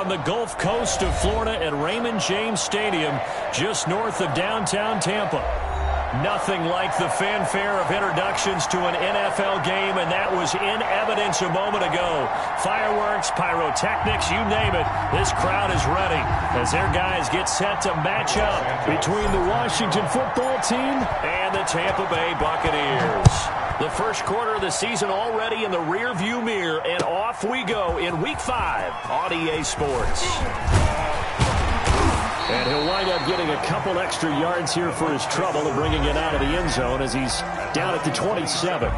from the Gulf Coast of Florida at Raymond James Stadium, just north of downtown Tampa. Nothing like the fanfare of introductions to an NFL game, and that was in evidence a moment ago. Fireworks, pyrotechnics, you name it. This crowd is ready as their guys get set to match up between the Washington football team and the Tampa Bay Buccaneers. The first quarter of the season already in the rearview mirror, and off we go in Week 5 on EA Sports. And he'll wind up getting a couple extra yards here for his trouble and bringing it out of the end zone as he's down at the 27.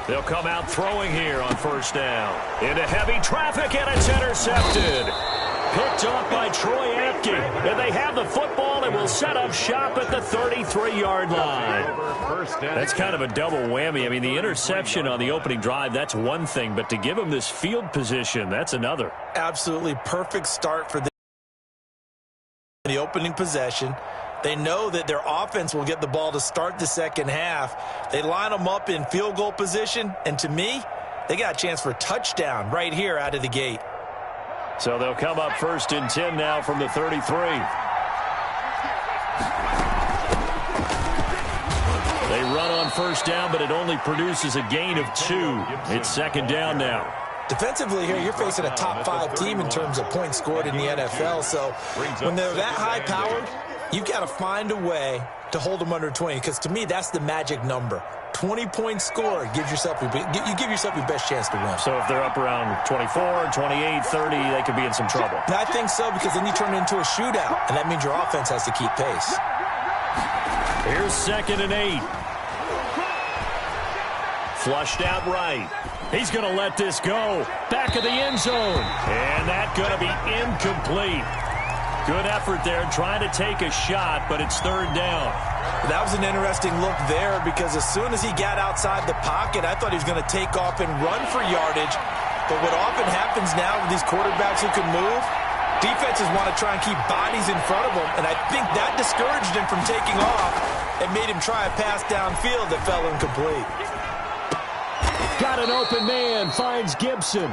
They'll come out throwing here on first down. Into heavy traffic, and it's intercepted. Picked off by Troy Apke. And they have the football and will set up shop at the 33-yard line. That's kind of a double whammy. I mean, the interception on the opening drive, that's one thing. But to give him this field position, that's another. Absolutely perfect start for the opening possession. They know that their offense will get the ball to start the second half. They line them up in field goal position. And to me, they got a chance for a touchdown right here out of the gate. So they'll come up first and 10 now from the 33. They run on first down, but it only produces a gain of 2. It's second down now. Defensively here, you're facing a top 5 team in terms of points scored in the NFL. So when they're that high-powered, you've got to find a way to hold them under 20, because to me, that's the magic number. 20 points scored gives yourself you give yourself your best chance to win. So if they're up around 24, 28, 30, they could be in some trouble. I think so, because then you turn it into a shootout, and that means your offense has to keep pace. Here's second and 8. Flushed out right. He's going to let this go. Back of the end zone. And that's going to be incomplete. Good effort there trying to take a shot, but it's third down. That was an interesting look there, because as soon as he got outside the pocket, I thought he was going to take off and run for yardage. But what often happens now with these quarterbacks who can move, defenses want to try and keep bodies in front of them, and I think that discouraged him from taking off and made him try a pass downfield that fell incomplete. Got an open man, finds Gibson.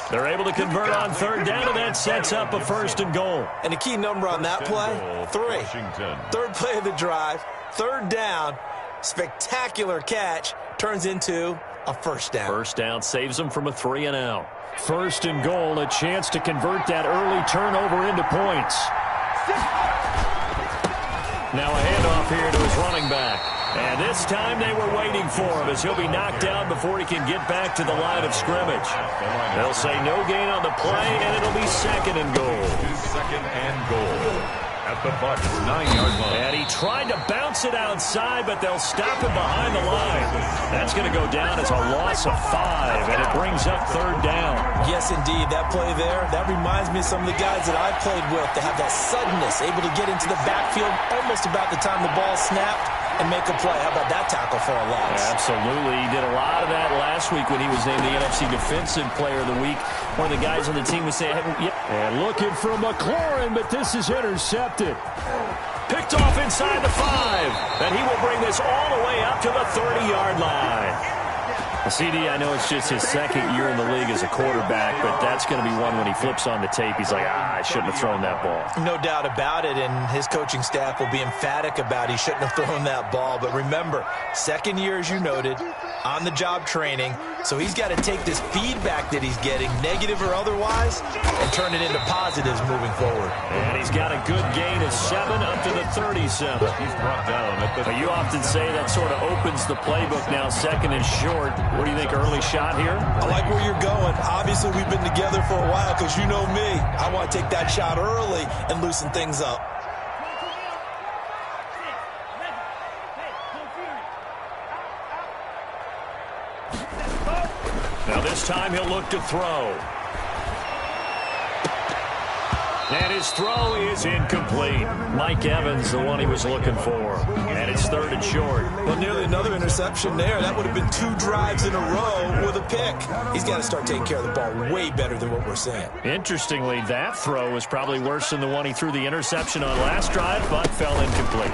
They're able to convert on third down, and that sets up a first and goal. And the key number on that play, 3. Third play of the drive, third down, spectacular catch, turns into a first down. First down saves them from a 3 and out. First and goal, a chance to convert that early turnover into points. Now a handoff here to his running back. And this time they were waiting for him, as he'll be knocked down before he can get back to the line of scrimmage. They'll say no gain on the play, and it'll be second and goal. Second and goal at the Bucs' 9-yard line. And he tried to bounce it outside, but they'll stop him behind the line. That's going to go down as a loss of 5, and it brings up third down. Yes, indeed. That play there, that reminds me of some of the guys that I played with. They have that suddenness, able to get into the backfield almost about the time the ball snapped and make a play. How about that tackle for a loss? Absolutely. He did a lot of that last week when he was named the NFC Defensive Player of the Week. One of the guys on the team would say, and looking for McLaurin, but this is intercepted. Picked off inside the 5, and he will bring this all the way up to the 30-yard line. CD, I know it's just his second year in the league as a quarterback, but that's going to be one when he flips on the tape. He's like, I shouldn't have thrown that ball. No doubt about it, and his coaching staff will be emphatic about he shouldn't have thrown that ball. But remember, second year, as you noted, on-the-job training, so he's got to take this feedback that he's getting, negative or otherwise, and turn it into positives moving forward. And he's got a good gain of 7 up to the 37. He's brought down at the... You often say that sort of opens the playbook now, second and short. What do you think, early shot here? I like where you're going. Obviously, we've been together for a while, because you know me. I want to take that shot early and loosen things up. Now this time he'll look to throw. And his throw is incomplete. Mike Evans, the one he was looking for. And it's 3rd and short. Well, nearly another interception there. That would have been 2 drives in a row with a pick. He's got to start taking care of the ball way better than what we're seeing. Interestingly, that throw was probably worse than the one he threw the interception on last drive, but fell incomplete.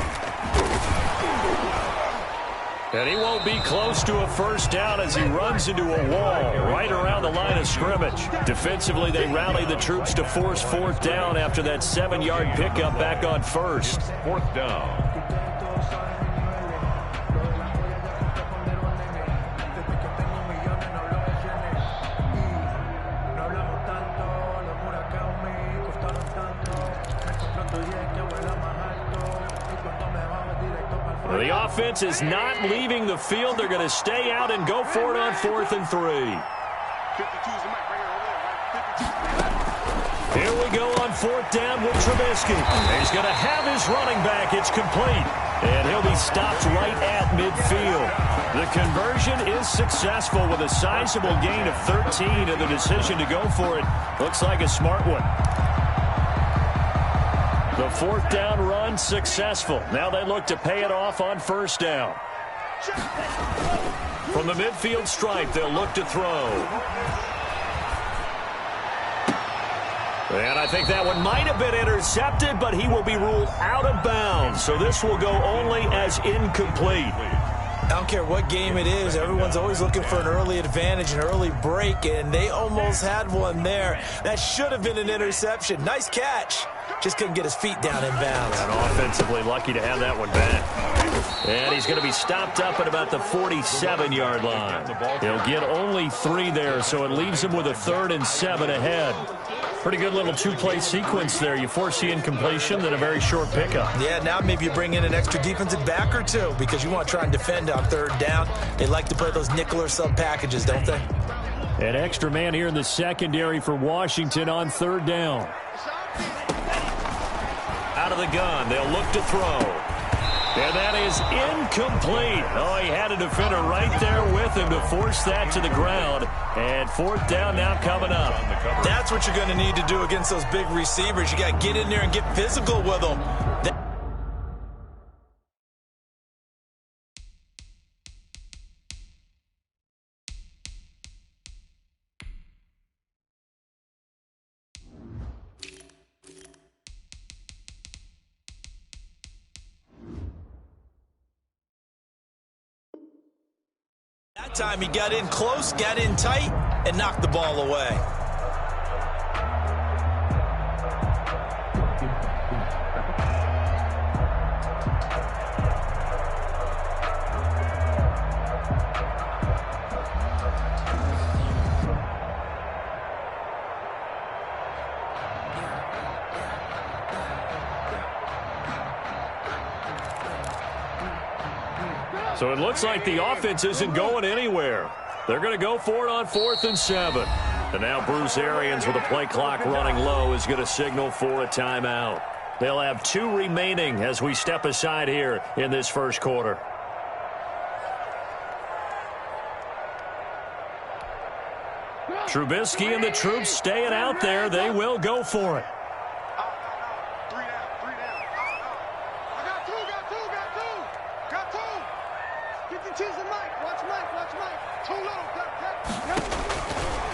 And he won't be close to a first down as he runs into a wall right around the line of scrimmage. Defensively, they rally the troops to force 4th down after that 7-yard pickup back on 1st. 4th down. The offense is not leaving the field. They're going to stay out and go for it on 4th and 3. Here we go on 4th down with Trubisky. He's going to have his running back. It's complete. And he'll be stopped right at midfield. The conversion is successful with a sizable gain of 13, and the decision to go for it looks like a smart one. The 4th down run successful. Now they look to pay it off on 1st down. From the midfield stripe, they'll look to throw. And I think that one might have been intercepted, but he will be ruled out of bounds. So this will go only as incomplete. I don't care what game it is. Everyone's always looking for an early advantage, an early break, and they almost had one there. That should have been an interception. Nice catch. Just couldn't get his feet down in bounds. And offensively lucky to have that one back. And he's going to be stopped up at about the 47-yard line. He'll get only 3 there, so it leaves him with a 3rd and 7 ahead. Pretty good little 2-play sequence there. You force the incompletion, then a very short pickup. Yeah, now maybe you bring in an extra defensive back or 2 because you want to try and defend on 3rd down. They like to play those nickel or sub packages, don't they? An extra man here in the secondary for Washington on 3rd down. Out of the gun, they'll look to throw. And that is incomplete. Oh, he had a defender right there with him to force that to the ground. And 4th down now coming up. That's what you're going to need to do against those big receivers. You got to get in there and get physical with them. That time he got in close, got in tight, and knocked the ball away. So it looks like the offense isn't going anywhere. They're going to go for it on 4th and 7. And now Bruce Arians with the play clock running low is going to signal for a timeout. They'll have 2 remaining as we step aside here in this first quarter. Trubisky and the troops staying out there. They will go for it.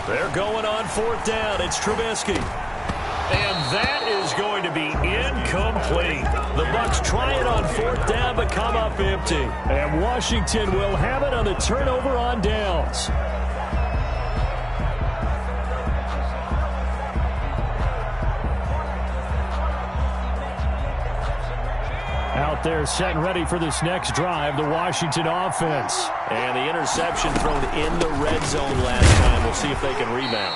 They're going on 4th down. It's Trubisky. And that is going to be incomplete. The Bucs try it on 4th down but come up empty. And Washington will have it on the turnover on downs. Out there set and ready for this next drive, the Washington offense. And the interception thrown in the red zone last time. We'll see if they can rebound.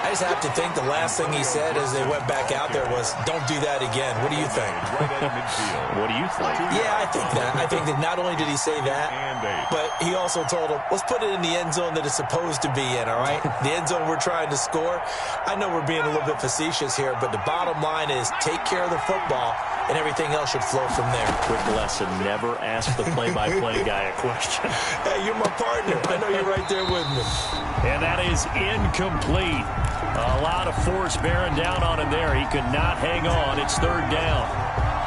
I just have to think the last thing he said as they went back out there was, don't do that again. What do you think? What do you think? Yeah, I think that. I think that not only did he say that, but he also told him, let's put it in the end zone that it's supposed to be in, all right? The end zone we're trying to score. I know we're being a little bit facetious here, but the bottom line is take care of the football, and everything else should flow from there. Quick lesson, never ask the play-by-play guy a question. Hey, you're my partner. I know you're right there with me. And that is incomplete. A lot of force bearing down on him there. He could not hang on. It's third down.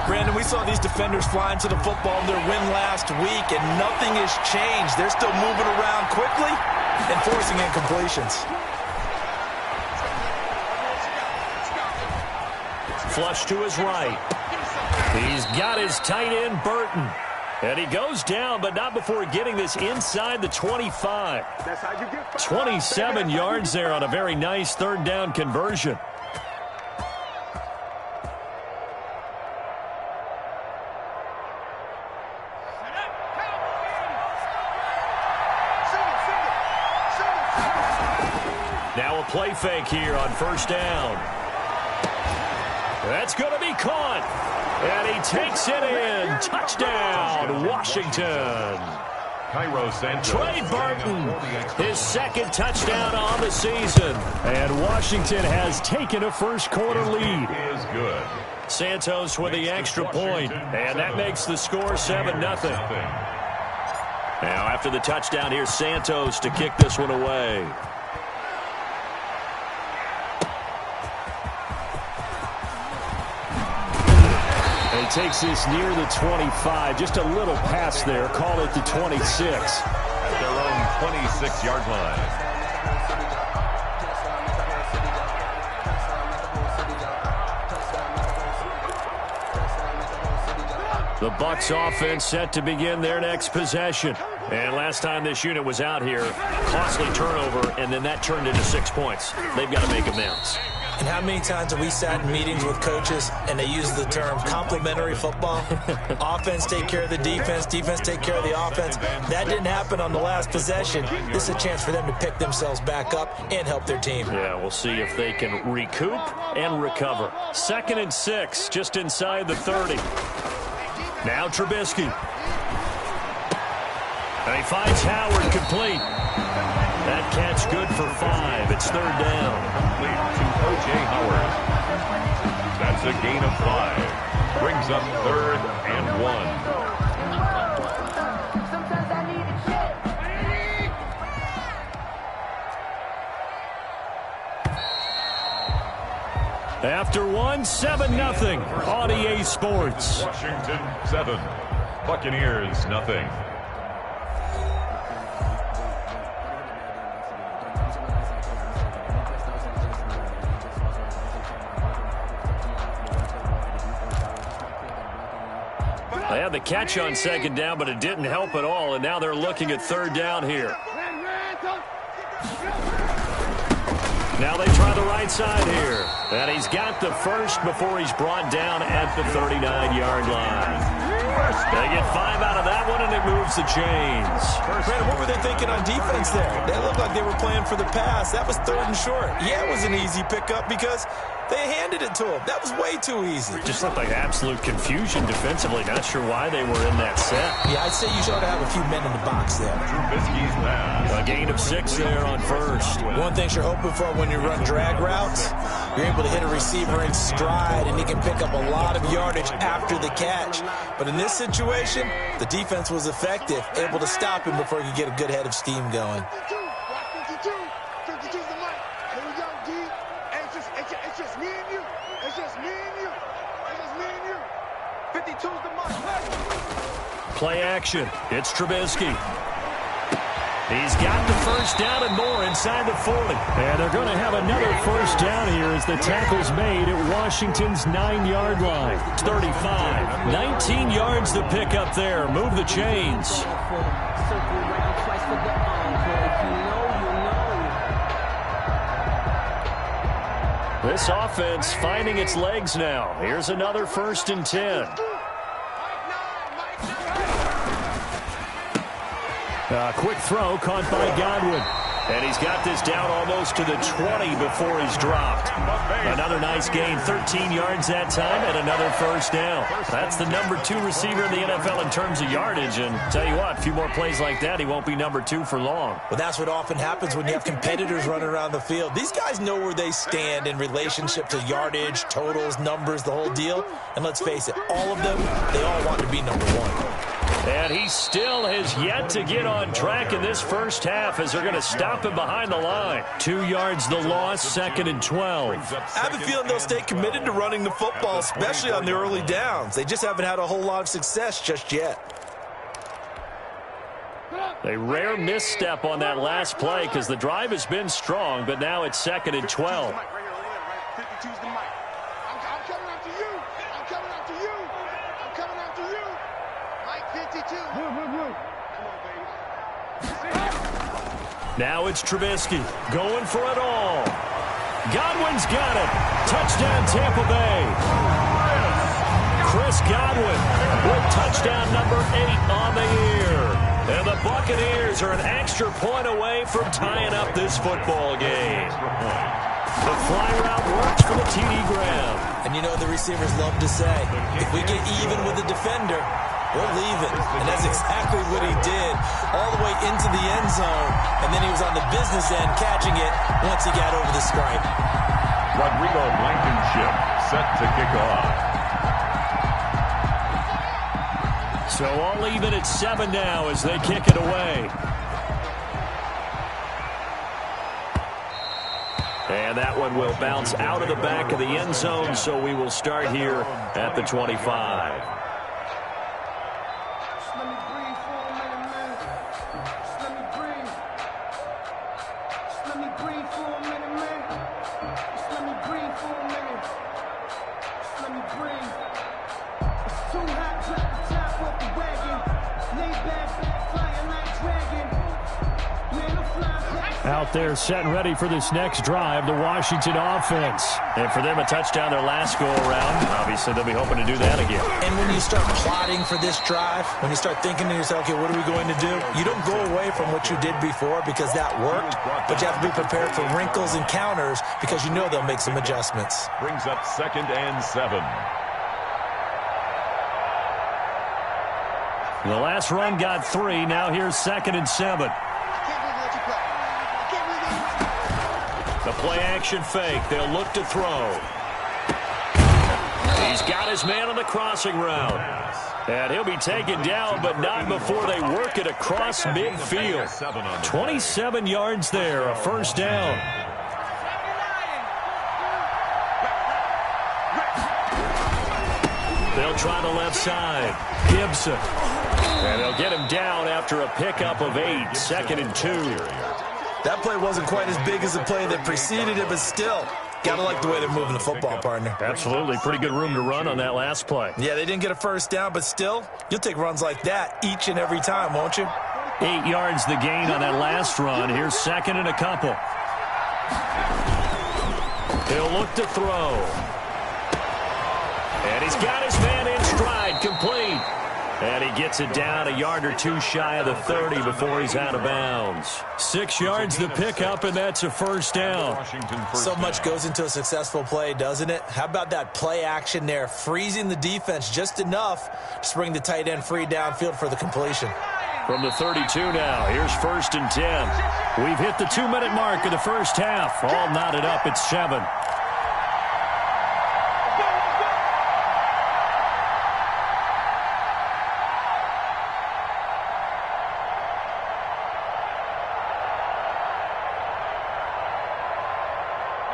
Brandon, we saw these defenders flying to the football in their win last week, and nothing has changed. They're still moving around quickly and forcing incompletions. Flush to his right. He's got his tight end, Burton. And he goes down, but not before getting this inside the 25. 27 yards there on a very nice third down conversion. Now a play fake here on first down. That's going to be caught. And he takes it in. Touchdown, Washington. Trey Burton, his second touchdown on the season. And Washington has taken a first-quarter lead. Is good. Santos with the extra point, and that makes the score 7-0. Now, after the touchdown, here's Santos to kick this one away. Takes this near the 25. Just a little pass there. Call it the 26. At their own 26-yard line. The Bucs offense set to begin their next possession. And last time this unit was out here, costly turnover, and then that turned into 6 points. They've got to make amends. And how many times have we sat in meetings with coaches and they use the term complementary football? Offense take care of the defense, defense take care of the offense. That didn't happen on the last possession. This is a chance for them to pick themselves back up and help their team. Yeah, we'll see if they can recoup and recover. 2nd and 6, just inside the 30. Now Trubisky. And he finds Howard complete. That catch good for 5. It's third down. Complete to O.J. Howard. That's a gain of 5. Brings up 3rd and 1. After 7-0 on EA Sports. Washington 7. Buccaneers nothing. They had the catch on 2nd down, but it didn't help at all, and now they're looking at 3rd down here. Now they try the right side here. And he's got the first before he's brought down at the 39-yard line. They get 5 out of that one, and it moves the chains. Brandon, what were they thinking on defense there? They looked like they were playing for the pass. That was 3rd and short. Yeah, it was an easy pickup because they handed it to him. That was way too easy. Just looked like absolute confusion defensively. Not sure why they were in that set. Yeah, I'd say you should have a few men in the box there. Trubisky's pass. A gain of 6 there on first. One thing you're hoping for when you run drag routes, you're able to hit a receiver in stride, and he can pick up a lot of yardage after the catch. But in this situation, the defense was effective, able to stop him before he could get a good head of steam going. Play action. It's Trubisky. He's got the first down and more inside the 40. And they're going to have another first down here as the tackle's made at Washington's 9-yard line. 35. 19 yards to pick up there. Move the chains. This offense finding its legs now. Here's another 1st and 10. A quick throw caught by Godwin. And he's got this down almost to the 20 before he's dropped. Another nice gain, 13 yards that time, and another first down. That's the number 2 receiver in the NFL in terms of yardage. And tell you what, a few more plays like that, he won't be number 2 for long. Well, that's what often happens when you have competitors running around the field. These guys know where they stand in relationship to yardage, totals, numbers, the whole deal. And let's face it, all of them, they all want to be number 1. And he still has yet to get on track in this first half as they're going to stop him behind the line. 2 yards the loss, 2nd and 12. I have a feeling they'll stay committed to running the football, especially on the early downs. They just haven't had a whole lot of success just yet. A rare misstep on that last play because the drive has been strong, but now it's 2nd and 12. Now it's Trubisky going for it all. Godwin's got it. Touchdown, Tampa Bay. Chris Godwin with touchdown number 8 on the year. And the Buccaneers are an extra point away from tying up this football game. The fly route works for the TD Graham. And you know the receivers love to say, if we get even with the defender, we're leaving. And that's exactly what he did, all the way into the end zone. And then he was on the business end catching it once he got over the stripe. Rodrigo Blankenship set to kick off. So all even at 7 now as they kick it away. And that one will bounce out of the back of the end zone, so we will start here at the 25. Out there set and ready for this next drive, the Washington offense. And for them, a touchdown their last go-around. Obviously, they'll be hoping to do that again. And when you start plotting for this drive, when you start thinking to yourself, okay, what are we going to do? You don't go away from what you did before because that worked, but you have to be prepared for wrinkles and counters because you know they'll make some adjustments. Brings up 2nd and 7. The last run got 3. Now here's 2nd and 7. The play-action fake. They'll look to throw. He's got his man on the crossing route. And he'll be taken down, but not before they work it across midfield. 27 yards there, a first down. They'll try the left side. Gibson. And they'll get him down after a pickup of 8, 2nd and 2. That play wasn't quite as big as the play that preceded it, but still, gotta like the way they're moving the football, partner. Absolutely. Pretty good room to run on that last play. Yeah, they didn't get a first down, but still, you'll take runs like that each and every time, won't you? 8 yards the gain on that last run. Here's 2nd and a couple. He'll look to throw. And he's got his man in stride, complete. And he gets it down a yard or 2 shy of the 30 before he's out of bounds. 6 yards the pickup, and that's a first down. So much goes into a successful play, doesn't it? How about that play action there, freezing the defense just enough to bring the tight end free downfield for the completion. From the 32 now, here's 1st and 10. We've hit the 2-minute mark of the first half. All knotted up at 7.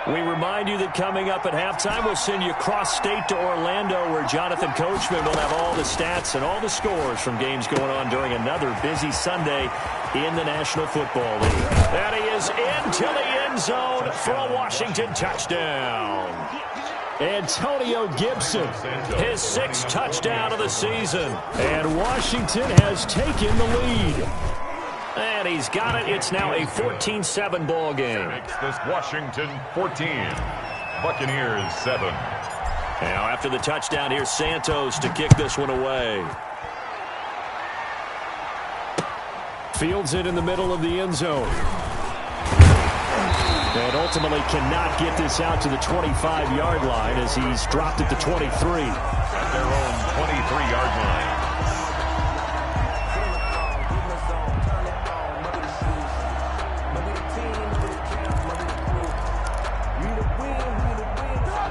We remind you that coming up at halftime, we'll send you cross-state to Orlando, where Jonathan Coachman will have all the stats and all the scores from games going on during another busy Sunday in the National Football League. And he is into the end zone for a Washington touchdown. Antonio Gibson, his 6th touchdown of the season. And Washington has taken the lead. And he's got it. It's now a 14-7 ball game. Makes this Washington 14. Buccaneers 7. Now after the touchdown, here's Santos to kick this one away. Fields it in the middle of the end zone. And ultimately cannot get this out to the 25-yard line as he's dropped at the 23. At their own 23-yard line.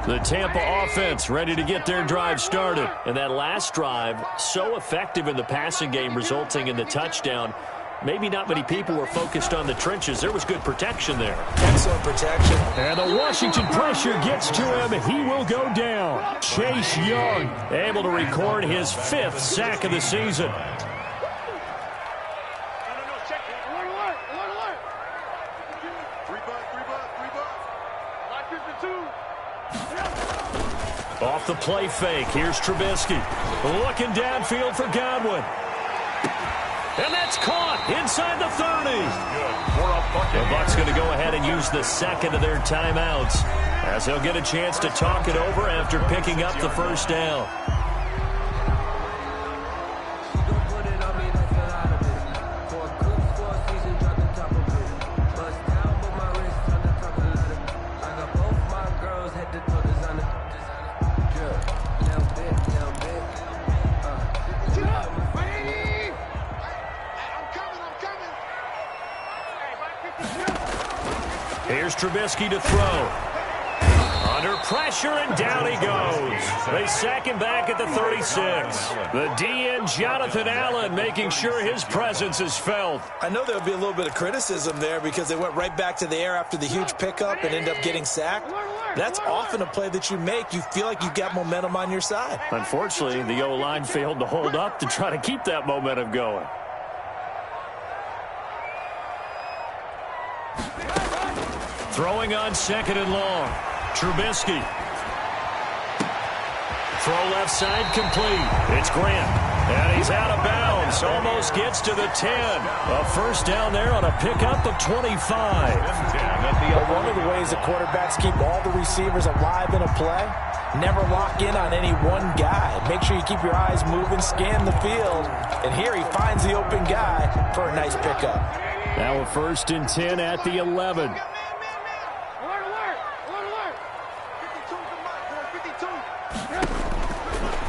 The Tampa offense ready to get their drive started. And that last drive, so effective in the passing game, resulting in the touchdown. Maybe not many people were focused on the trenches. There was good protection there. Excellent protection. And the Washington pressure gets to him. He will go down. Chase Young able to record his 5th sack of the season. Off the play fake, here's Trubisky. Looking downfield for Godwin. And that's caught inside the 30. The Bucs going to go ahead and use the second of their timeouts, as they'll get a chance to talk it over after picking up the first down. Here's Trubisky to throw. Under pressure, and down he goes. They sack him back at the 36. The DN, Jonathan Allen, making sure his presence is felt. I know there'll be a little bit of criticism there because they went right back to the air after the huge pickup and ended up getting sacked. That's often a play that you make. You feel like you've got momentum on your side. Unfortunately, the O-line failed to hold up to try to keep that momentum going. Throwing on 2nd and long. Trubisky. Throw left side complete. It's Grant. And he's out of bounds. Almost gets to the 10. A first down there on a pickup of 25. Well, one of the ways the quarterbacks keep all the receivers alive in a play, never lock in on any one guy. Make sure you keep your eyes moving, scan the field. And here he finds the open guy for a nice pickup. Now a 1st and 10 at the 11.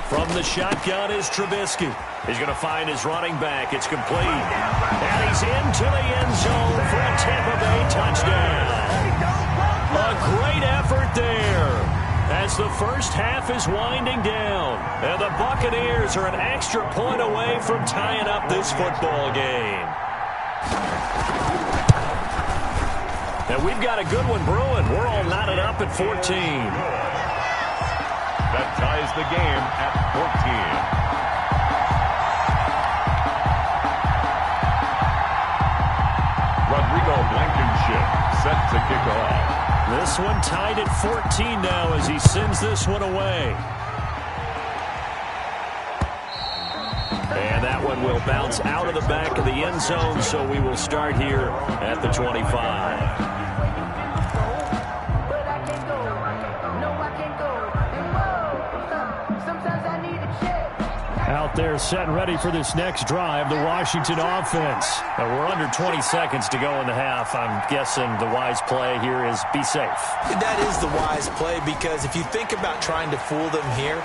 From the shotgun is Trubisky. He's going to find his running back. It's complete. And he's into the end zone for a Tampa Bay touchdown. A great effort there as the first half is winding down. And the Buccaneers are an extra point away from tying up this football game. And we've got a good one brewing. We're all knotted up at 14. That ties the game at 14. Rodrigo Blankenship set to kick off. This one tied at 14 now as he sends this one away. And that one will bounce out of the back of the end zone, so we will start here at the 25. Out there set and ready for this next drive, the Washington offense. We're under 20 seconds to go in the half. I'm guessing the wise play here is be safe. That is the wise play because if you think about trying to fool them here,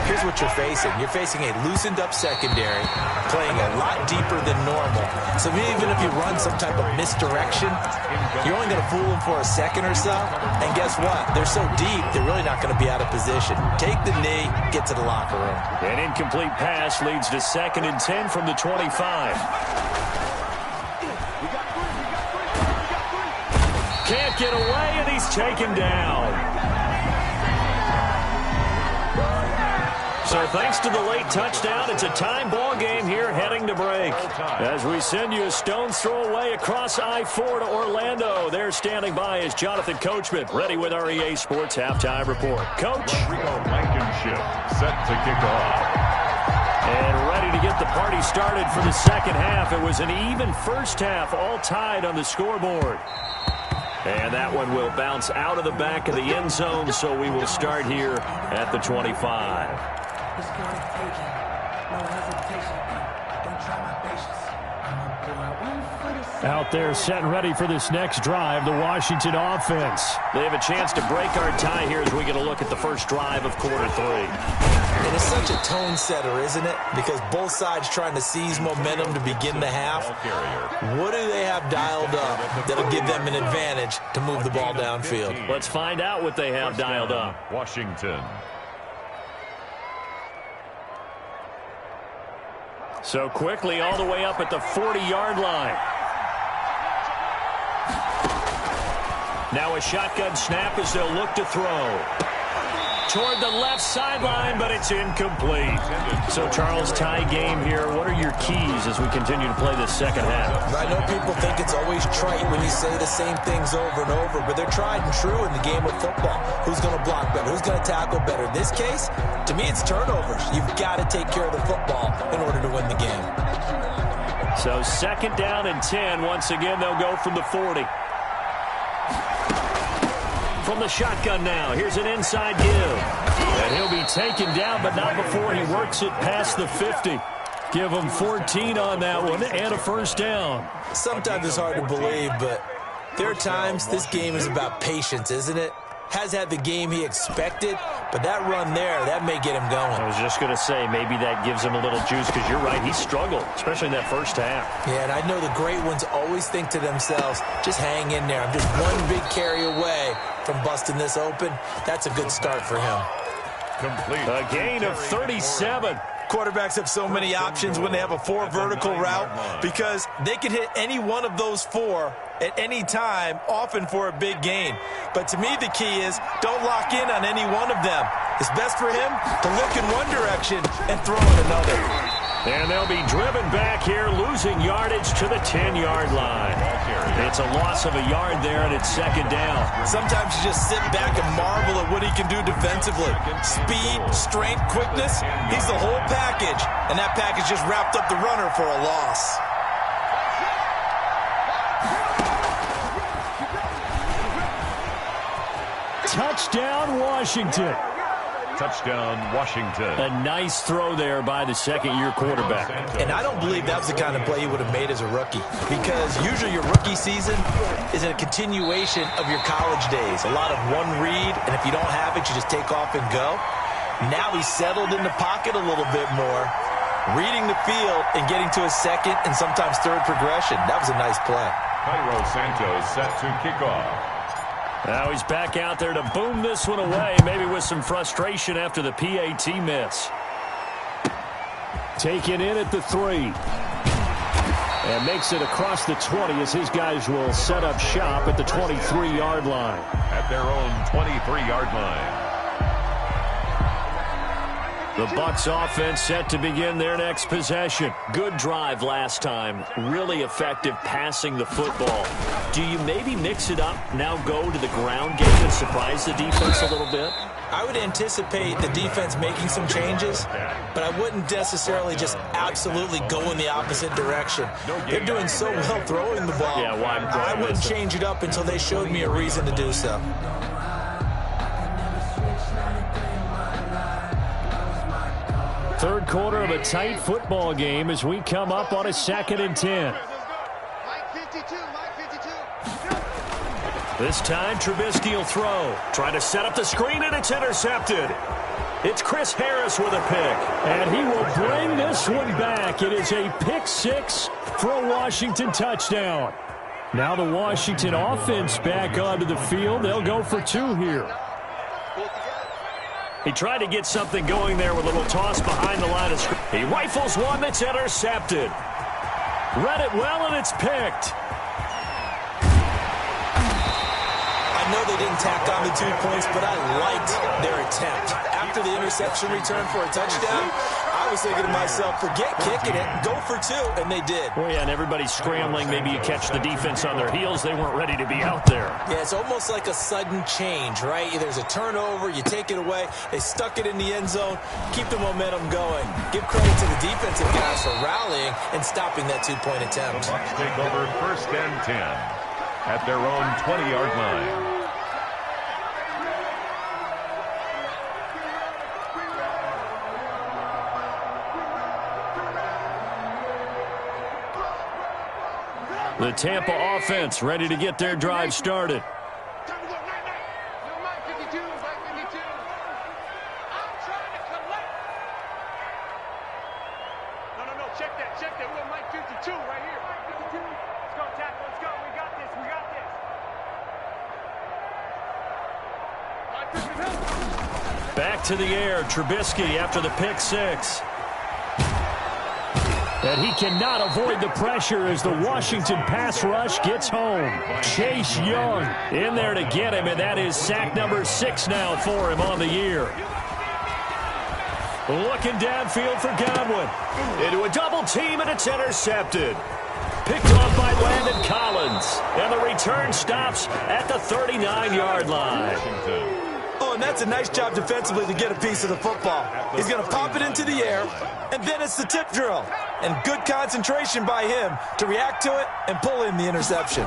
here's what you're facing. You're facing a loosened up secondary, playing a lot deeper than normal. So even if you run some type of misdirection, you're only going to fool them for a second or so. And guess what? They're so deep, they're really not going to be out of position. Take the knee, get to the locker room. An incomplete pass leads to 2nd and 10 from the 25. Can't get away, and he's taken down. So thanks to the late touchdown, it's a time ball game here heading to break. As we send you a stone's throw away across I-4 to Orlando. There standing by is Jonathan Coachman, ready with our EA Sports Halftime Report. Coach. Rodrigo Blankenship set to kick off. And ready to get the party started for the second half. It was an even first half, all tied on the scoreboard. And that one will bounce out of the back of the end zone, so we will start here at the 25. No hesitation, don't try my patience. I'm a Out there set and ready for this next drive, the Washington offense. They have a chance to break our tie here as we get a look at the first drive of quarter 3. And it's such a tone setter, isn't it? Because both sides trying to seize momentum to begin the half. What do they have dialed up that'll give them an advantage to move the ball downfield? Let's find out what they have dialed up. Washington. So quickly all the way up at the 40-yard line. Now a shotgun snap as they'll look to throw. Toward the left sideline, but it's incomplete. So, Charles, tie game here. What are your keys as we continue to play this second half? I know people think it's always trite when you say the same things over and over, but they're tried and true in the game of football. Who's going to block better? Who's going to tackle better? In this case, to me, it's turnovers. You've got to take care of the football in order to win the game. So, second down and 10. Once again, they'll go from the 40. From the shotgun now, here's an inside give. And he'll be taken down, but not before he works it past the 50. Give him 14 on that one and a first down. Sometimes it's hard to believe, but there are times this game is about patience, isn't it? Has had the game he expected, but that run there, that may get him going. I was just going to say, maybe that gives him a little juice, because you're right, he struggled, especially in that first half. Yeah, and I know the great ones always think to themselves, just hang in there. I'm just one big carry away from busting this open. That's a good start for him. Complete. A gain of 37. Quarterbacks have so many options when they have a 4 vertical route because they can hit any one of those 4 at any time, often for a big gain. But to me, the key is don't lock in on any one of them. It's best for him to look in one direction and throw in another. And they'll be driven back here, losing yardage to the 10-yard line. It's a loss of a yard there, and it's second down. Sometimes you just sit back and marvel at what he can do defensively. Speed, strength, quickness, he's the whole package. And that package just wrapped up the runner for a loss. Touchdown, Washington. Touchdown, Washington. A nice throw there by the second-year quarterback. And I don't believe that was the kind of play he would have made as a rookie, because usually your rookie season is a continuation of your college days. A lot of one read, and if you don't have it, you just take off and go. Now he's settled in the pocket a little bit more, reading the field and getting to a second and sometimes third progression. That was a nice play. Cairo Santos set to kick off. Now he's back out there to boom this one away, maybe with some frustration after the PAT miss. Taken in at the 3. And makes it across the 20 as his guys will set up shop at the 23-yard line. At their own 23-yard line. The Bucs offense set to begin their next possession. Good drive last time. Really effective passing the football. Do you maybe mix it up, now go to the ground game and surprise the defense a little bit? I would anticipate the defense making some changes, but I wouldn't necessarily just absolutely go in the opposite direction. They're doing so well throwing the ball. Yeah, why I wouldn't change it up until they showed me a reason to do so. Third quarter of a tight football game as we come up on a 2nd and 10. This time, Trubisky will throw. Trying to set up the screen, and it's intercepted. It's Chris Harris with a pick. And he will bring this one back. It is a pick 6 for a Washington touchdown. Now the Washington offense back onto the field. They'll go for 2 here. He tried to get something going there with a little toss behind the line of scrimmage. He rifles one that's intercepted. Read it well, and it's picked. I know they didn't tack on the 2 points, but I liked their attempt. After the interception return for a touchdown, I was thinking to myself, forget kicking it, go for 2, and they did. Oh, yeah, and everybody's scrambling. Maybe you catch the defense on their heels. They weren't ready to be out there. Yeah, it's almost like a sudden change, right? There's a turnover, you take it away, they stuck it in the end zone, keep the momentum going. Give credit to the defensive guys for rallying and stopping that 2-point attempt. The Bucs take over 1st and 10 at their own 20-yard line. The Tampa offense ready to get their drive started. Back to the air, Trubisky after the pick six. And he cannot avoid the pressure as the Washington pass rush gets home. Chase Young in there to get him, and that is sack number 6 now for him on the year. Looking downfield for Godwin. Into a double team, and it's intercepted. Picked off by Landon Collins. And the return stops at the 39-yard line. Oh, and that's a nice job defensively to get a piece of the football. He's going to pop it into the air, and then it's the tip drill. And good concentration by him to react to it and pull in the interception.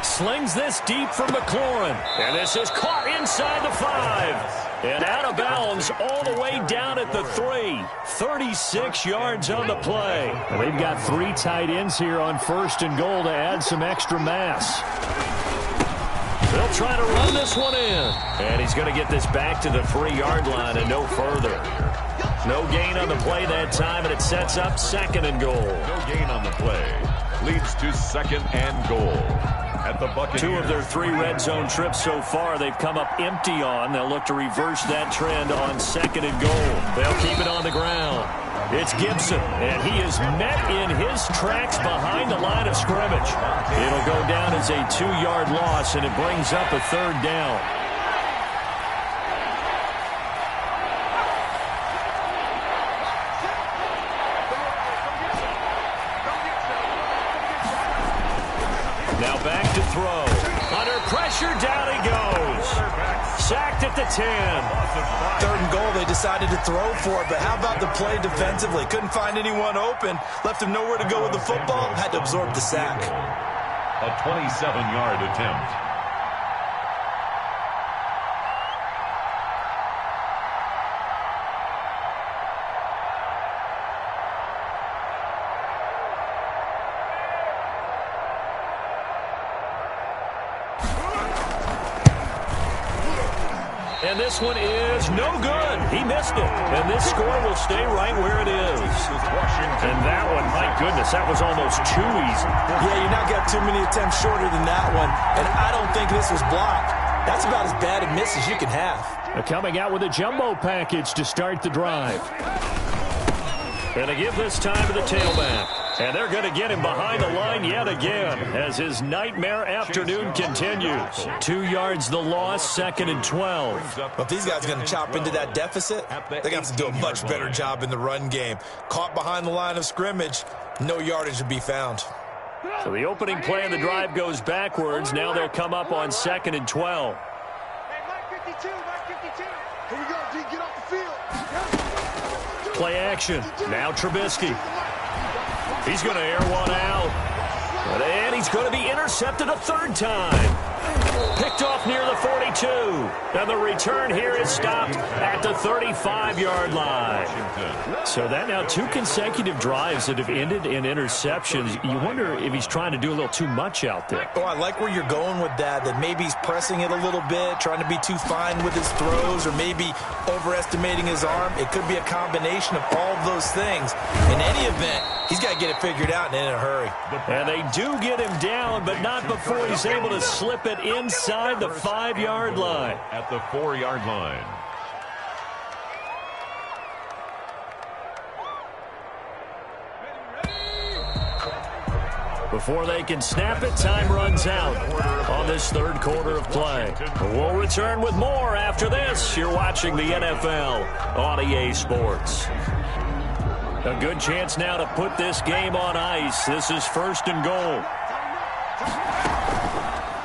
Slings this deep for McLaurin. And this is caught inside the 5. And out of bounds all the way down at the 3. 36 yards on the play. And they've got 3 tight ends here on 1st and goal to add some extra mass. They'll try to run this one in. And he's going to get this back to the 3-yard line and no further. No gain on the play that time, and it sets up 2nd and goal. No gain on the play. Leads to 2nd and goal. At the Buccaneers. 2 of their 3 red zone trips so far they've come up empty on. They'll look to reverse that trend on 2nd and goal. They'll keep it on the ground. It's Gibson, and he is met in his tracks behind the line of scrimmage. It'll go down as a 2-yard loss, and it brings up a 3rd down. Now back to throw. Under pressure, down he goes. Sacked at the 10. 3rd and goal, they decided to throw for it, but how about the play defensively? Couldn't find anyone open, left him nowhere to go with the football, had to absorb the sack. A 27-yard attempt. And this one is no good. He missed it. And this score will stay right where it is. And that one, my goodness, that was almost too easy. Yeah, you're not got too many attempts shorter than that one. And I don't think this was blocked. That's about as bad a miss as you can have. They're coming out with a jumbo package to start the drive. And they give this time to the tailback. And they're going to get him behind the line yet again as his nightmare afternoon continues. 2 yards the loss, 2nd and 12. Well, if these guys are going to chop into that deficit, they're going to have to do a much better job in the run game. Caught behind the line of scrimmage, no yardage to be found. So the opening play of the drive goes backwards. Now they'll come up on 2nd and 12. Here we go, D, get off the field. Play action. Now Trubisky. He's going to air one out. And he's going to be intercepted a 3rd time. Picked off near the 42. And the return here is stopped at the 35-yard line. So that now 2 consecutive drives that have ended in interceptions. You wonder if he's trying to do a little too much out there. Oh, I like where you're going with that maybe he's pressing it a little bit, trying to be too fine with his throws, or maybe overestimating his arm. It could be a combination of all of those things. In any event, he's got to get it figured out and in a hurry. And they do get him down, but not before he's able to slip it inside the 5-yard line. At the 4-yard line. Before they can snap it, time runs out on this 3rd quarter of play. We'll return with more after this. You're watching the NFL on EA Sports. A good chance now to put this game on ice. This is 1st and goal.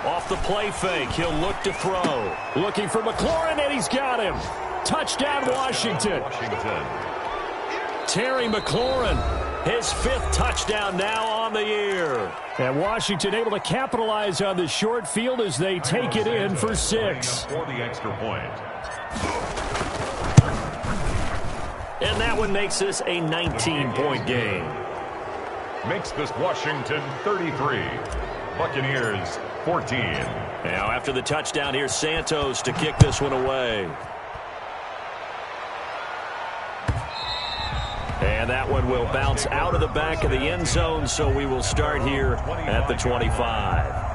Off the play fake, he'll look to throw. Looking for McLaurin, and he's got him. Touchdown, Washington. Terry McLaurin, his 5th touchdown now on the year. And Washington able to capitalize on the short field as they take it in for 6. For the extra point. And that one makes this a 19-point game. makes this Washington 33. Buccaneers 14. Now after the touchdown, here's Santos to kick this one away. And that one will bounce out of the back of the end zone, so we will start here at the 25.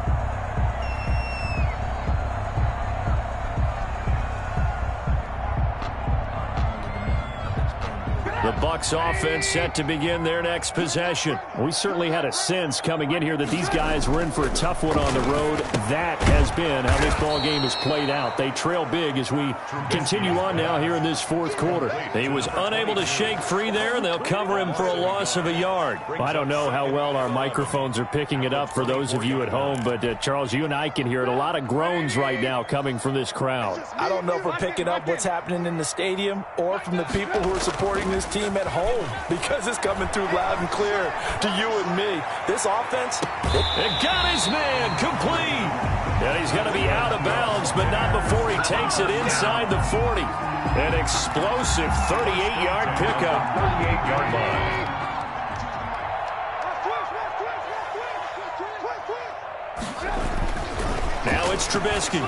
The Bucs offense set to begin their next possession. We certainly had a sense coming in here that these guys were in for a tough one on the road. That has been how this ball game has played out. They trail big as we continue on now here in this fourth quarter. He was unable to shake free there, and they'll cover him for a loss of a yard. I don't know how well our microphones are picking it up for those of you at home, but Charles, you and I can hear it. A lot of groans right now coming from this crowd. I don't know if we're picking up what's happening in the stadium or from the people who are supporting this team at home, because it's coming through loud and clear to you and me. This offense, it got his man complete. And he's going to be out of bounds, but not before he takes it inside the 40. An explosive 38-yard pickup. 38-yard line. Now it's Trubisky.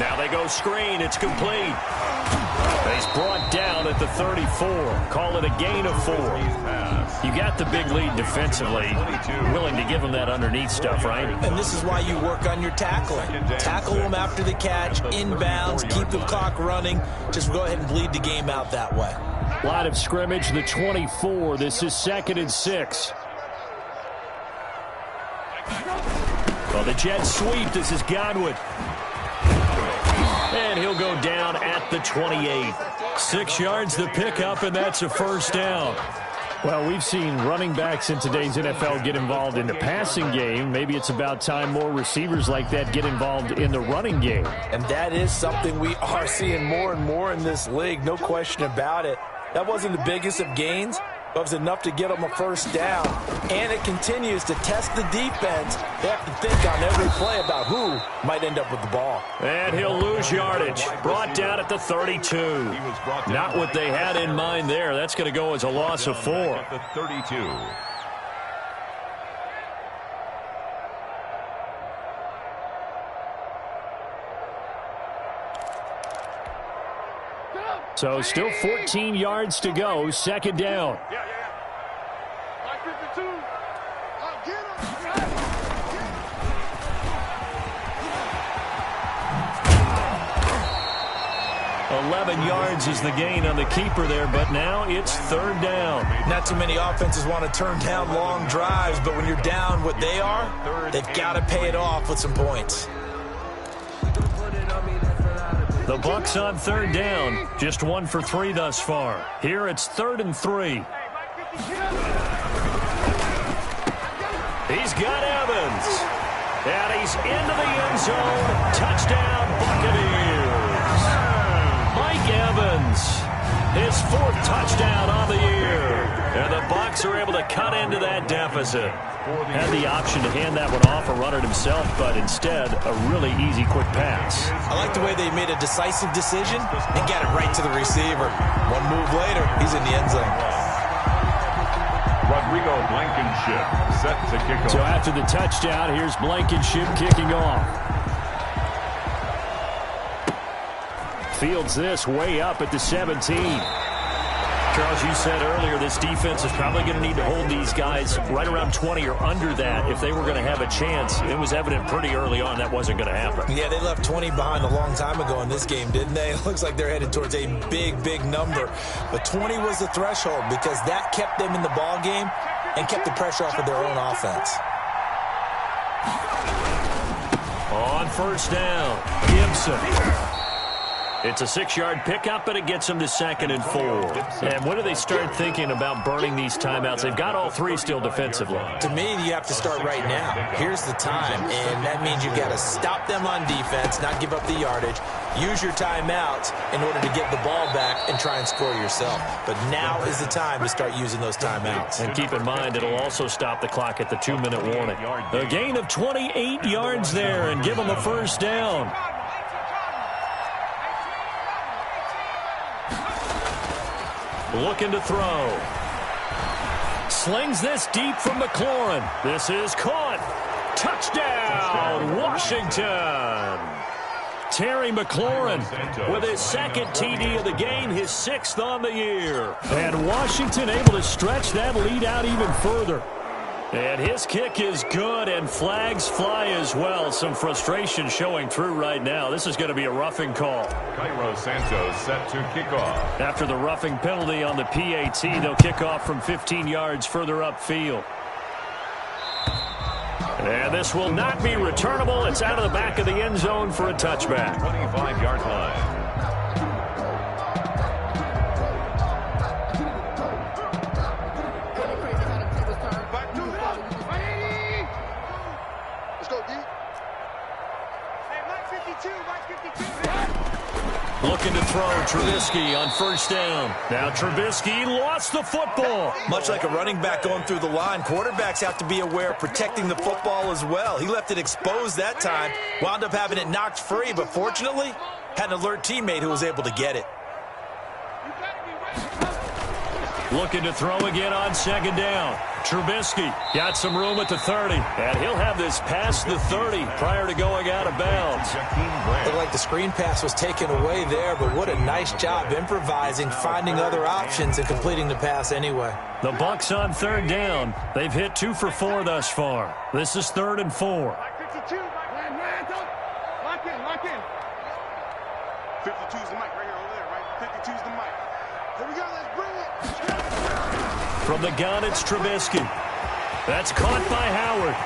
Now they go screen. It's complete. He's brought down at the 34. Call it a gain of 4. You got the big lead defensively. Willing to give him that underneath stuff, right? And this is why you work on your tackling. Tackle them after the catch, inbounds, keep the clock running. Just go ahead and bleed the game out that way. Line of scrimmage, the 24. This is 2nd and 6. Well, the jet sweep. This is Godwin. And he'll go down at the 28. 6 yards the pickup, and that's a first down. Well, we've seen running backs in today's NFL get involved in the passing game. Maybe it's about time more receivers like that get involved in the running game. And that is something we are seeing more and more in this league, no question about it. That wasn't the biggest of gains, but it was enough to get them a first down. And it continues to test the defense. They have to think on every play about who might end up with the ball. And he'll lose yardage. Brought down at the 32. Not what they had in mind there. That's going to go as a loss of 4. At the 32. So still 14 yards to go. 2nd down. Like 52. I'll get him. 11 yards is the gain on the keeper there, but now it's 3rd down. Not too many offenses want to turn down long drives, but when you're down what they are, they've got to pay it off with some points. The Bucs on 3rd down. Just 1 for 3 thus far. Here it's 3rd and 3. He's got Evans. And he's into the end zone. Touchdown, Buccaneers. Mike Evans, his 4th touchdown on the year. And the Bucs are able to cut into that deficit. Had the option to hand that one off or run it himself, but instead, a really easy, quick pass. I like the way they made a decisive decision and got it right to the receiver. One move later, he's in the end zone. Rodrigo Blankenship set to kick off. So after the touchdown, here's Blankenship kicking off. Fields this way up at the 17. Charles, you said earlier this defense is probably going to need to hold these guys right around 20 or under that if they were going to have a chance. It was evident pretty early on that wasn't going to happen. Yeah, they left 20 behind a long time ago in this game, didn't they? It looks like they're headed towards a big, big number. But 20 was the threshold because that kept them in the ball game and kept the pressure off of their own offense. On 1st down, Gibson. It's a 6-yard pickup, but it gets them to 2nd and 4. And when do they start thinking about burning these timeouts? They've got all 3 still defensively. To me, you have to start right now. Here's the time, and that means you've got to stop them on defense, not give up the yardage, use your timeouts in order to get the ball back and try and score yourself. But now is the time to start using those timeouts. And keep in mind, it'll also stop the clock at the 2-minute warning. A gain of 28 yards there and give them a first down. Looking to throw. slings this deep from McLaurin. This is caught. Touchdown, Washington. Terry McLaurin with his second TD of the game, his 6th on the year. And Washington able to stretch that lead out even further. And his kick is good, and flags fly as well. Some frustration showing through right now. This is going to be a roughing call. Cairo Santos set to kick off. After the roughing penalty on the PAT, they'll kick off from 15 yards further upfield. And this will not be returnable. It's out of the back of the end zone for a touchback. 25-yard line. Looking to throw Trubisky on first down. Now Trubisky lost the football. Much like a running back going through the line, quarterbacks have to be aware of protecting the football as well. He left it exposed that time, wound up having it knocked free, but fortunately, had an alert teammate who was able to get it. Looking to throw again on second down. Trubisky got some room at the 30, and he'll have this past the 30 prior to going out of bounds. Looked like the screen pass was taken away there, but what a nice job improvising, finding other options, and completing the pass anyway. The Bucs on third down. They've hit 2 for 4 thus far. This is 3rd and 4. 52, lock in. 52's the mic right here, over there, right? 52's the mic. Here we go, let's bring it. From the gun, it's Trubisky. That's caught by Howard.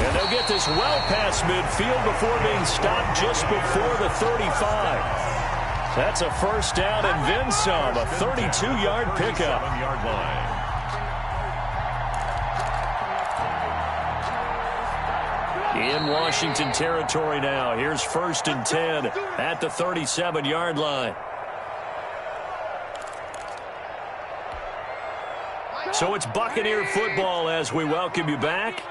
And they'll get this well past midfield before being stopped just before the 35. That's a first down and then some, a 32-yard pickup. In Washington territory now. Here's 1st and 10 at the 37-yard line. So it's Buccaneer football as we welcome you back.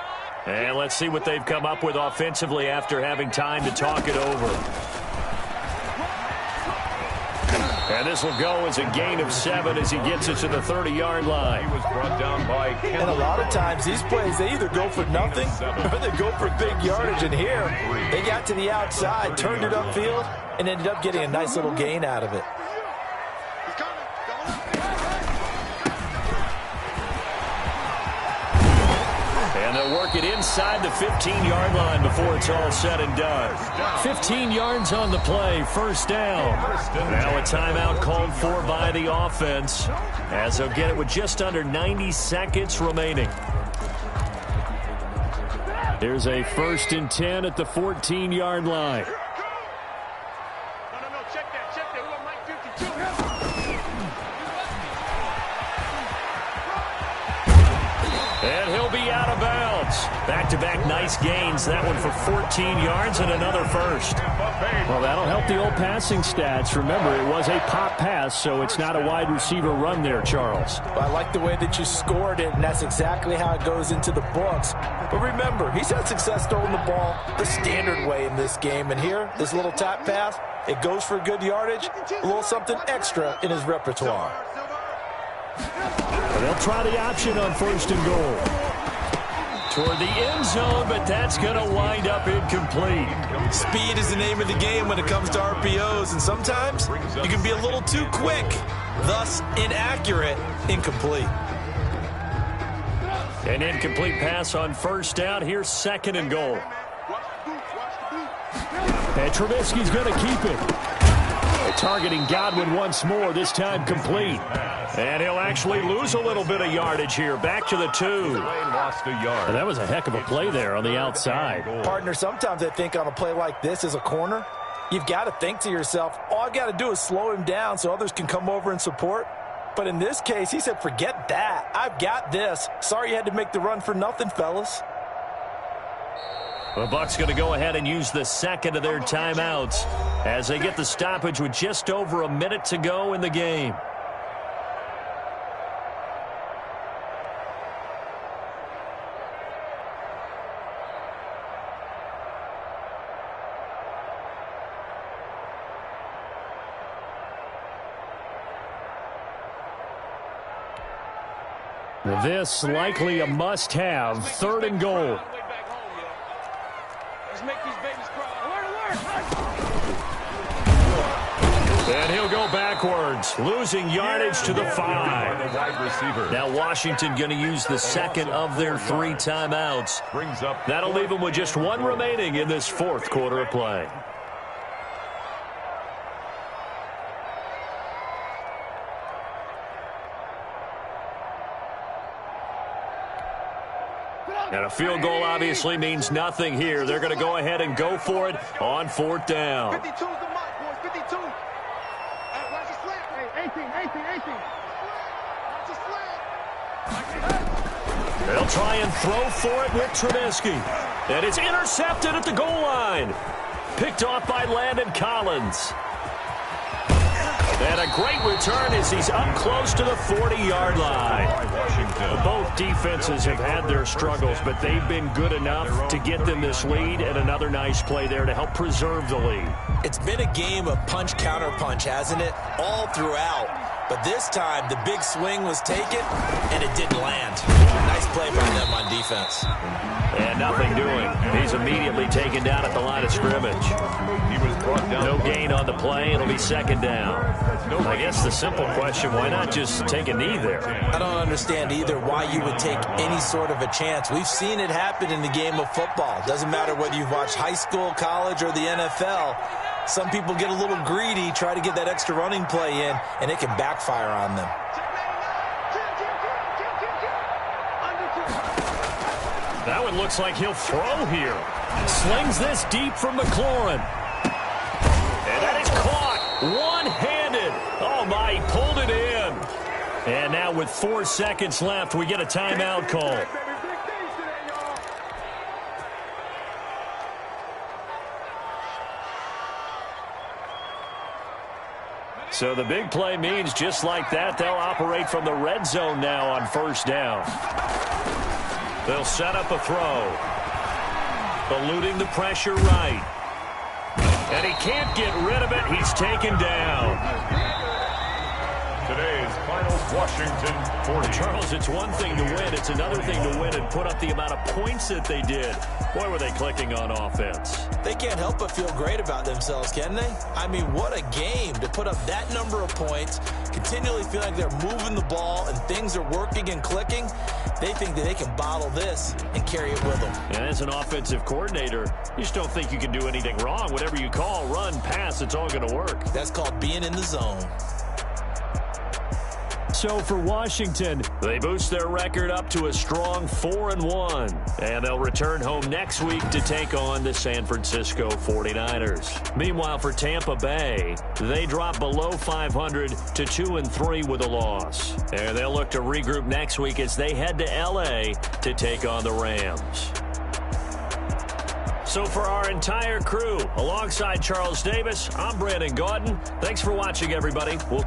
And let's see what they've come up with offensively after having time to talk it over. And this will go as a gain of 7 as he gets it to the 30-yard line. He was brought down by And a lot of times these plays, they either go for nothing or they go for big yardage. And here, they got to the outside, turned it upfield, and ended up getting a nice little gain out of it. And they'll work it inside the 15-yard line before it's all said and done. 15 yards on the play, first down. Now a timeout called for by the offense as they'll get it with just under 90 seconds remaining. Here's a 1st and 10 at the 14-yard line. No, check that. We want Mike 52. And he'll be out of bounds. Back-to-back nice gains. That one for 14 yards and another first. Well, that'll help the old passing stats. Remember, it was a pop pass, so it's not a wide receiver run there, Charles. I like the way that you scored it, and that's exactly how it goes into the books. But remember, he's had success throwing the ball the standard way in this game. And here, this little tap pass, it goes for good yardage, a little something extra in his repertoire. They'll try the option on 1st and goal. Toward the end zone, but that's going to wind up incomplete. Speed is the name of the game when it comes to RPOs, and sometimes you can be a little too quick, thus inaccurate, incomplete. An incomplete pass on first down. Here's 2nd and goal. And Trubisky's going to keep it. Targeting Godwin once more, this time complete. And he'll actually lose a little bit of yardage here. Back to the 2. Lost a yard. And that was a heck of a play there on the outside. Partner, sometimes I think on a play like this as a corner, you've got to think to yourself, all I've got to do is slow him down so others can come over and support. But in this case, he said, forget that. I've got this. Sorry you had to make the run for nothing, fellas. The Bucs going to go ahead and use the 2nd of their timeouts as they get the stoppage with just over a minute to go in the game. This likely a must-have, 3rd and goal. And he'll go backwards, losing yardage to the 5. Now Washington going to use the second of their 3 timeouts. That'll leave them with just 1 remaining in this 4th quarter of play. And a field goal obviously means nothing here. They're going to go ahead and go for it on 4th down. 52's the mark, boys. 52. Watch the slant. Hey, 18. Watch the slant. They'll try and throw for it with Trubisky. And it's intercepted at the goal line. Picked off by Landon Collins. And a great return as he's up close to the 40-yard line. Both defenses have had their struggles, but they've been good enough to get them this lead, and another nice play there to help preserve the lead. It's been a game of punch-counter-punch, hasn't it? All throughout. But this time, the big swing was taken, and it didn't land. Nice play by them on defense. And nothing doing. He's immediately taken down at the line of scrimmage. He was brought down. No gain on the play. It'll be 2nd down. I guess the simple question, why not just take a knee there? I don't understand either why you would take any sort of a chance. We've seen it happen in the game of football. Doesn't matter whether you've watched high school, college, or the NFL. Some people get a little greedy, try to get that extra running play in, and it can backfire on them. That one looks like he'll throw here. Slings this deep from McLaurin. And that is caught one-handed. Oh, my, he pulled it in. And now with 4 seconds left, we get a timeout call. So the big play means just like that, they'll operate from the red zone now on 1st down. They'll set up a throw. Eluding the pressure right. And he can't get rid of it. He's taken down. Today's finals, Washington 40. Charles, it's one thing to win. It's another thing to win and put up the amount of points that they did. Boy, were they clicking on offense. They can't help but feel great about themselves, can they? I mean, what a game to put up that number of points, continually feel like they're moving the ball and things are working and clicking. They think that they can bottle this and carry it with them. And as an offensive coordinator, you just don't think you can do anything wrong. Whatever you call, run, pass, it's all going to work. That's called being in the zone. So for Washington, they boost their record up to a strong 4-1. And they'll return home next week to take on the San Francisco 49ers. Meanwhile, for Tampa Bay, they drop below 500 to 2-3 with a loss. And they'll look to regroup next week as they head to L.A. to take on the Rams. So for our entire crew, alongside Charles Davis, I'm Brandon Gaudin. Thanks for watching, everybody. We'll